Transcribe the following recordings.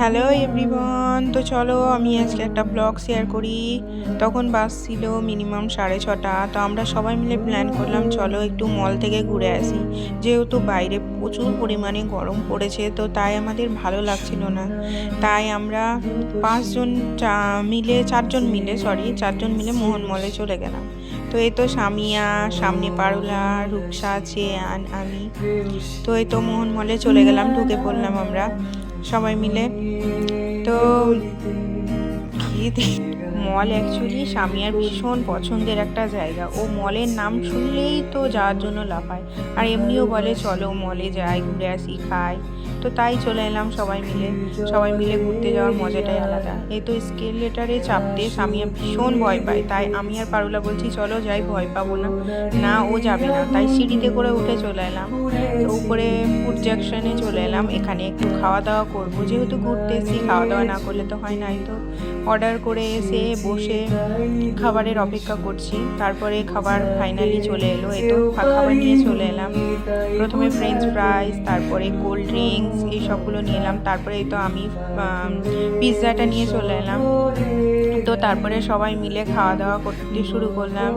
Hello everyone, তো চলো আমি আজকে একটা ব্লগ শেয়ার করি। তখন বাস ছিল মিনিমাম 6:30। তো আমরা সবাই মিলে প্ল্যান করলাম চলো একটু মল থেকে ঘুরে আসি। যেহেতু বাইরে প্রচুর পরিমাণে গরম পড়েছে, তো তাই আমাদের ভালো লাগছিল না। তাই আমরা 4জন মিলে মোহন মলে চলে গেলাম। তো এই তো সামিয়া, সামনে পারুলা, রূপসা আছে, আমি। তো এই তো মোহন মলে চলে গেলাম, ঢুকে পড়লাম আমরা সবাই মিলে। তো মল অ্যাকচুয়ালি সামিয়ার ভীষণ পছন্দের একটা জায়গা। ও মলের নাম শুনলেই তো যাওয়ার জন্য লাফায়, আর এমনিও বলে চলো মলে যাই, ঘুরে আসি, খাই। তো তাই চলে এলাম সবাই মিলে ঘুরতে যাওয়ার মজাটাই আলাদা। এই তো স্কেলেটারে চাপতে সামিয়া ভীষণ ভয় পায়, তাই আমি আর পারুলা বলছি চলো যাই, ভয় পাবো না। না, ও যাবে না, তাই সিঁড়িতে করে উঠে চলে এলাম। তো উপরে ফুড জাংশনে চলে এলাম, এখানে একটু খাওয়া দাওয়া করবো, যেহেতু ঘুরতে এসেছি খাওয়া দাওয়া না করলে তো হয় না। তো অর্ডার করে এসে বসে খাবারের অপেক্ষা করছি। তারপরে খাবার ফাইনালি চলে এলো। এই তো খাবার নিয়ে চলে এলাম। প্রথমে ফ্রেঞ্চ ফ্রাইস, তারপরে কোল্ড ড্রিঙ্কস, এই সবগুলো নিয়ে এলাম। তারপরে এই তো আমি পিৎজাটা নিয়ে চলে এলাম। তো তারপরে সবাই মিলে খাওয়া দাওয়া করতে শুরু করলাম।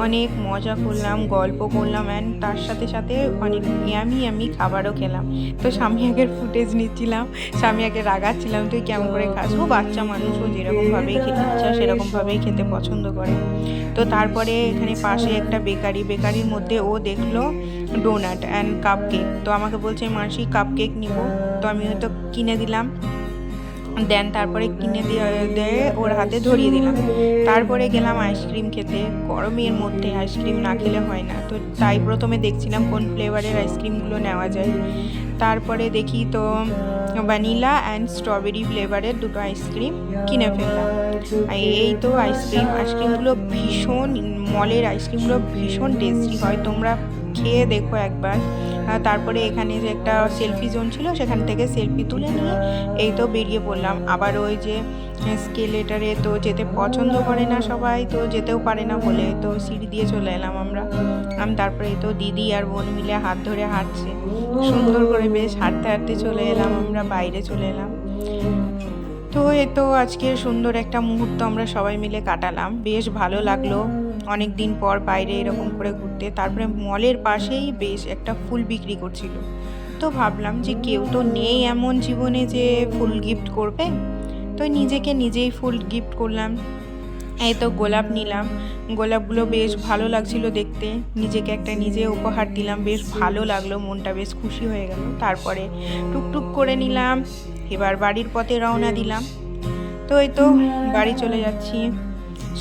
অনেক মজা করলাম, গল্প করলাম, অ্যান্ড তার সাথে সাথে অনেক আমি খাবারও খেলাম। তো স্বামীয়াকে ফুটেজ নিচ্ছিলাম, স্বামীয়াকে রাগাচ্ছিলাম তুই কেমন করে খাস। ও বাচ্চা মানুষ, ও যেরকমভাবেই খেতে ইচ্ছা সেরকমভাবেই খেতে পছন্দ করে। তো তারপরে এখানে পাশে একটা বেকারির মধ্যে ও দেখলো ডোনাট অ্যান্ড কাপ কেক। তো আমাকে বলছে মাসি কাপ কেক নিব। তো আমি হয়তো কিনে দিলাম, দেন তারপরে কিনে দিয়ে ওর হাতে ধরিয়ে দিলাম। তারপরে গেলাম আইসক্রিম খেতে। গরমের মধ্যে আইসক্রিম না খেলে হয় না, তো তাই প্রথমে দেখছিলাম কোন ফ্লেভারের আইসক্রিমগুলো নেওয়া যায়। তারপরে দেখি তো ভ্যানিলা অ্যান্ড স্ট্রবেরি ফ্লেভারের দুটো আইসক্রিম কিনে ফেললাম। এই তো আইসক্রিমগুলো ভীষণ, মলের আইসক্রিমগুলো ভীষণ টেস্টি হয়, তোমরা খেয়ে দেখো একবার। তারপরে এখানে যে একটা সেলফি জোন ছিল, সেখান থেকে সেলফি তুলে নিয়ে এই তো বেরিয়ে পড়লাম। আবার ওই যে স্কেলেটারে তো যেতে পছন্দ করে না সবাই, তো যেতেও পারে না বলে তো সিঁড়ি দিয়ে চলে এলাম আমরা। তারপরে এই তো দিদি আর বোন মিলে হাত ধরে হাঁটছে, সুন্দর করে বেশ হাঁটতে হাঁটতে চলে এলাম, আমরা বাইরে চলে এলাম। তো এই তো আজকে সুন্দর একটা মুহূর্ত আমরা সবাই মিলে কাটালাম, বেশ ভালো লাগলো অনেক দিন পর বাইরে এরকম করে ঘুরতে। তারপরে মলের পাশেই বেশ একটা ফুল বিক্রি করছিল। তো ভাবলাম যে কেউ তো নেই এমন জীবনে যে ফুল গিফট করবে, তো নিজেকে নিজেই ফুল গিফট করলাম। এই তো গোলাপ নিলাম, গোলাপগুলো বেশ ভালো লাগছিল দেখতে, নিজেকে একটা নিজে উপহার দিলাম, বেশ ভালো লাগলো, মনটা বেশ খুশি হয়ে গেল। তারপরে টুকটুক করে নিলাম, এবার বাড়ির পথে রওনা দিলাম। তো এই তো বাড়ি চলে যাচ্ছি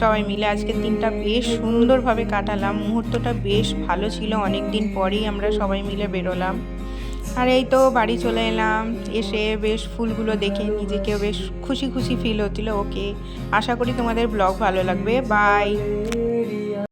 সবাই মিলে। আজকের দিনটা বেশ সুন্দরভাবে কাটালাম, মুহূর্তটা বেশ ভালো ছিল, অনেক দিন পরেই আমরা সবাই মিলে বেরোলাম। আর এই তো বাড়ি চলে এলাম, এসে বেশ ফুলগুলো দেখে নিজেকেও বেশ খুশি খুশি ফিল হচ্ছিল। ওকে, আশা করি তোমাদের ব্লগ ভালো লাগবে। বাই।